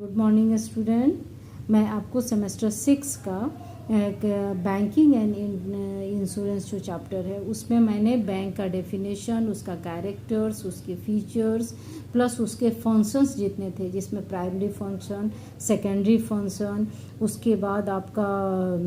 Good morning student, मैं आपको semester 6 का बैंकिंग एंड इंश्योरेंस जो चैप्टर है उसमें मैंने बैंक का डेफिनेशन, उसका कैरेक्टर्स, उसके फीचर्स प्लस उसके फंक्शंस जितने थे, जिसमें प्राइमरी फंक्शन, सेकेंडरी फंक्शन, उसके बाद आपका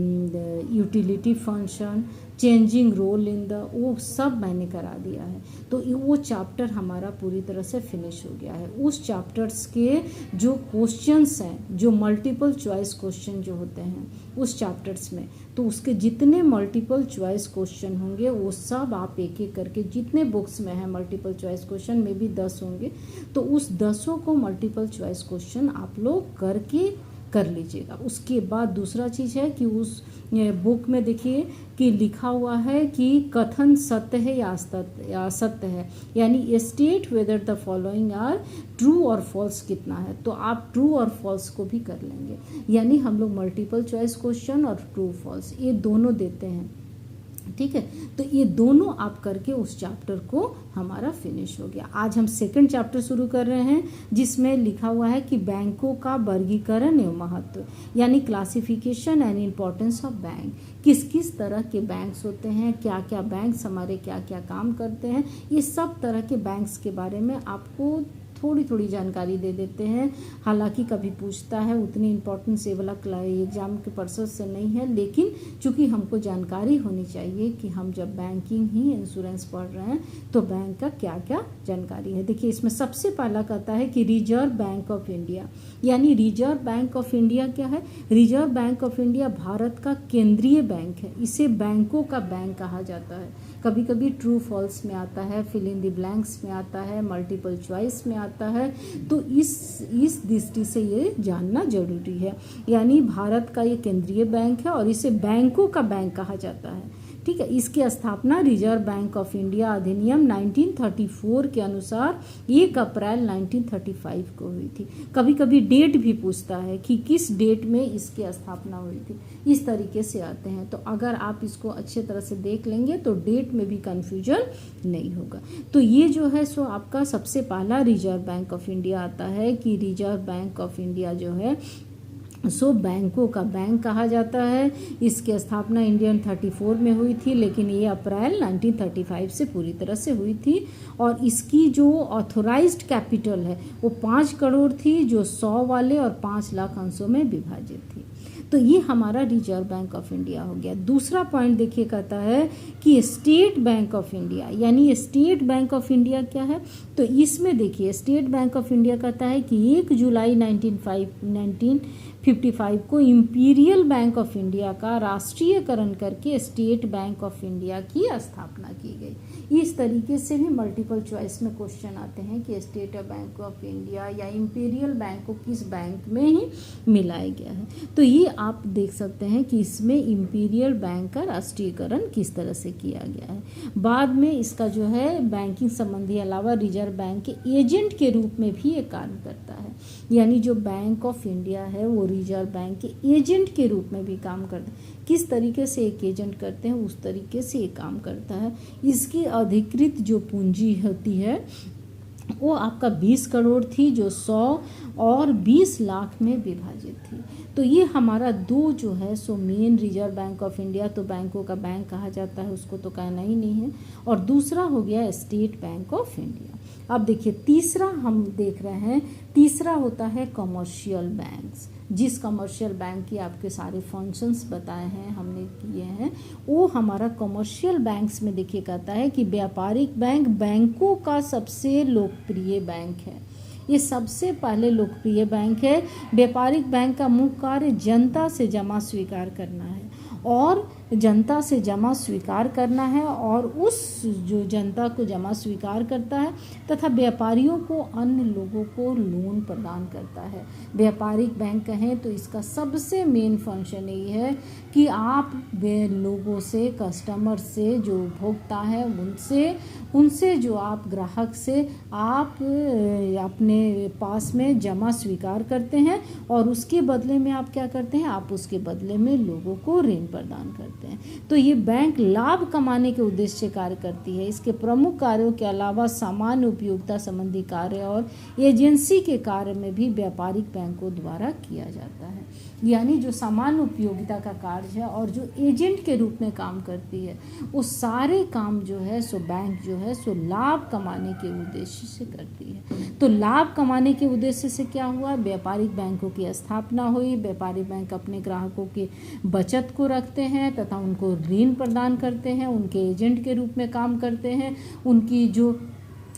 utility function, changing role in the, वो सब मैंने करा दिया है। तो वो चैप्टर हमारा पूरी तरह से फिनिश हो गया है। उस चैप्टर्स के जो क्वेश्चंस हैं, जो मल्टीपल चॉइस क्वेश्चन जो होते हैं उस चैप्टर्स में, तो उसके जितने मल्टीपल चॉइस क्वेश्चन होंगे वो सब आप एक एक करके, जितने बुक्स में है मल्टीपल चॉइस क्वेश्चन में भी 10 होंगे, तो उस 10 को मल्टीपल चॉइस क्वेश्चन आप लोग करके कर लीजिएगा। उसके बाद दूसरा चीज़ है कि उस बुक में देखिए कि लिखा हुआ है कि कथन सत्य है या असत्य है, यानी state whether the following are true और फॉल्स कितना है, तो आप ट्रू और फॉल्स को भी कर लेंगे। यानी हम लोग मल्टीपल चॉइस क्वेश्चन और ट्रू फॉल्स ये दोनों देते हैं, ठीक है। तो ये दोनों आप करके उस चैप्टर को हमारा फिनिश हो गया। आज हम सेकंड चैप्टर शुरू कर रहे हैं जिसमें लिखा हुआ है कि बैंकों का वर्गीकरण एवं महत्व, यानी classification and importance of bank. किस किस तरह के बैंक्स होते हैं, क्या क्या बैंक्स हमारे क्या क्या काम करते हैं, ये सब तरह के बैंक्स के बारे में आपको थोड़ी थोड़ी जानकारी दे देते हैं। हालांकि कभी पूछता है, उतनी इम्पोर्टेंस ये वाला एग्जाम के पर्पस से नहीं है, लेकिन चूंकि हमको जानकारी होनी चाहिए कि हम जब बैंकिंग ही इंश्योरेंस पढ़ रहे हैं तो बैंक का क्या क्या जानकारी है। देखिए इसमें सबसे पहला कहता है कि रिजर्व बैंक ऑफ इंडिया, यानी रिजर्व बैंक ऑफ इंडिया क्या है। Reserve bank of India Bharat का केंद्रीय बैंक है, इसे बैंकों का बैंक कहा जाता है। कभी कभी ट्रू फॉल्स में आता है, फिल इन द ब्लैंक्स में आता है, मल्टीपल चॉइस में आता है, तो इस दृष्टि से ये जानना जरूरी है। यानी भारत का ये केंद्रीय बैंक है और इसे बैंकों का बैंक कहा जाता है, ठीक है। इसकी स्थापना रिजर्व बैंक ऑफ इंडिया अधिनियम 1934 के अनुसार 1 अप्रैल 1935 को हुई थी। कभी कभी डेट भी पूछता है कि किस डेट में इसकी स्थापना हुई थी, इस तरीके से आते हैं। तो अगर आप इसको अच्छे तरह से देख लेंगे तो डेट में भी कंफ्यूजन नहीं होगा। तो ये जो है सो आपका सबसे पहला रिजर्व बैंक ऑफ इंडिया आता है कि रिजर्व बैंक ऑफ इंडिया जो है सो बैंकों का बैंक कहा जाता है। इसकी स्थापना इंडियन 34 में हुई थी, लेकिन ये अप्रैल 1935 से पूरी तरह से हुई थी। और इसकी जो ऑथोराइज्ड कैपिटल है वो 5 करोड़ थी, जो 100 वाले और 5 लाख अंशों में विभाजित थी। तो ये हमारा रिजर्व बैंक ऑफ इंडिया हो गया। दूसरा पॉइंट देखिए कहता है कि स्टेट बैंक ऑफ इंडिया, यानी स्टेट बैंक ऑफ इंडिया क्या है। तो इसमें देखिए स्टेट बैंक ऑफ इंडिया कहता है कि 1 जुलाई 1955 को इंपीरियल बैंक ऑफ इंडिया का राष्ट्रीयकरण करके स्टेट बैंक ऑफ इंडिया की स्थापना की गई। इस तरीके से भी मल्टीपल चॉइस में क्वेश्चन आते हैं कि स्टेट बैंक ऑफ इंडिया या इंपीरियल बैंक को किस बैंक में ही मिलाया गया है। तो ये आप देख सकते हैं कि इसमें इंपीरियल बैंक का राष्ट्रीयकरण किस तरह से किया गया है। बाद में इसका जो है बैंकिंग संबंधी अलावा रिजर्व बैंक के एजेंट के रूप में भी ये कार्य करता है, यानी जो बैंक ऑफ इंडिया है वो रिजर्व बैंक के एजेंट के रूप में भी काम करता है। किस तरीके से एक एजेंट करते हैं उस तरीके से ये काम करता है। इसकी अधिकृत जो पूंजी होती है वो आपका 20 करोड़ थी, जो 100 और 20 लाख में विभाजित थी। तो ये हमारा दो जो है so main, reserve bank of India तो बैंकों का बैंक कहा जाता है, उसको तो कहना ही नहीं है। और दूसरा हो गया स्टेट बैंक ऑफ इंडिया। अब देखिए तीसरा हम देख रहे हैं, तीसरा होता है कमर्शियल बैंक्स। जिस कमर्शियल बैंक की आपके सारे फंक्शंस बताए हैं, हमने किए हैं, वो हमारा कमर्शियल बैंक्स में देखिए कहता है कि व्यापारिक बैंक बैंकों का सबसे लोकप्रिय बैंक है। ये सबसे पहले लोकप्रिय बैंक है। व्यापारिक बैंक का मुख्य कार्य जनता से जमा स्वीकार करना है और जनता से जमा स्वीकार करना है, और उस जो जनता को जमा स्वीकार करता है तथा व्यापारियों को अन्य लोगों को लोन प्रदान करता है। व्यापारिक बैंक कहें तो इसका सबसे मेन फंक्शन यही है कि आप लोगों से, कस्टमर से, जो उपभोक्ता है उनसे जो आप ग्राहक से आप अपने पास में जमा स्वीकार करते हैं और उसके बदले में आप क्या करते हैं, आप उसके बदले में लोगों को ऋण प्रदान करते हैं। होते हैं। तो ये बैंक लाभ कमाने के उद्देश्य से कार्य करती है। इसके प्रमुख कार्यों के अलावा सामान्य उपयोगिता संबंधी कार्य और एजेंसी के कार्य में भी व्यापारिक बैंकों द्वारा किया जाता है। यानी जो सामान्य उपयोगिता का कार्य है और जो एजेंट के रूप में काम करती है, वो सारे काम जो है सो बैंक जो है सो लाभ कमाने के उद्देश्य से करती है। तो लाभ कमाने के उद्देश्य से क्या हुआ, व्यापारिक बैंकों की स्थापना हुई। व्यापारिक बैंक अपने ग्राहकों की बचत को रखते हैं तथा उनको ऋण प्रदान करते हैं, उनके एजेंट के रूप में काम करते हैं, उनकी जो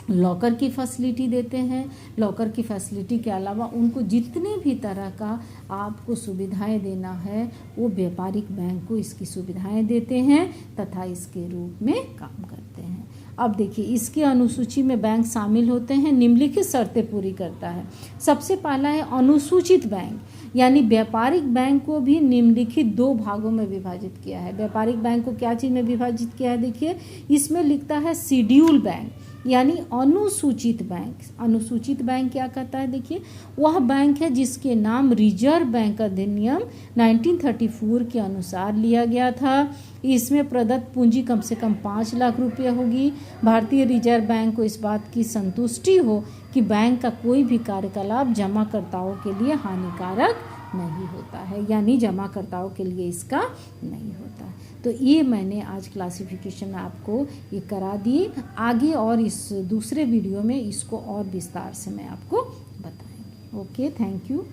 लॉकर की फैसिलिटी देते हैं। लॉकर की फैसिलिटी के अलावा उनको जितने भी तरह का आपको सुविधाएं देना है वो व्यापारिक बैंक को इसकी सुविधाएं देते हैं तथा इसके रूप में काम करते हैं। अब देखिए, इसके अनुसूची में बैंक शामिल होते हैं, निम्नलिखित शर्तें पूरी करता है। सबसे पहला है अनुसूचित बैंक, यानी व्यापारिक बैंक को भी निम्नलिखित 2 भागों में विभाजित किया है। व्यापारिक बैंक को क्या चीज़ में विभाजित किया है, देखिए इसमें लिखता है शेड्यूल बैंक, यानी अनुसूचित बैंक। अनुसूचित बैंक क्या कहता है, देखिए वह बैंक है जिसके नाम रिजर्व बैंक अधिनियम 1934 के अनुसार लिया गया था। इसमें प्रदत्त पूंजी कम से कम 5 लाख रुपये होगी। भारतीय रिजर्व बैंक को इस बात की संतुष्टि हो कि बैंक का कोई भी कार्यकलाप जमाकर्ताओं के लिए हानिकारक नहीं होता है, यानी जमाकर्ताओं के लिए इसका नहीं होता। तो ये मैंने आज क्लासिफिकेशन में आपको ये करा दिए। आगे और इस दूसरे वीडियो में इसको और विस्तार से मैं आपको बताएंगी। Okay, thank you.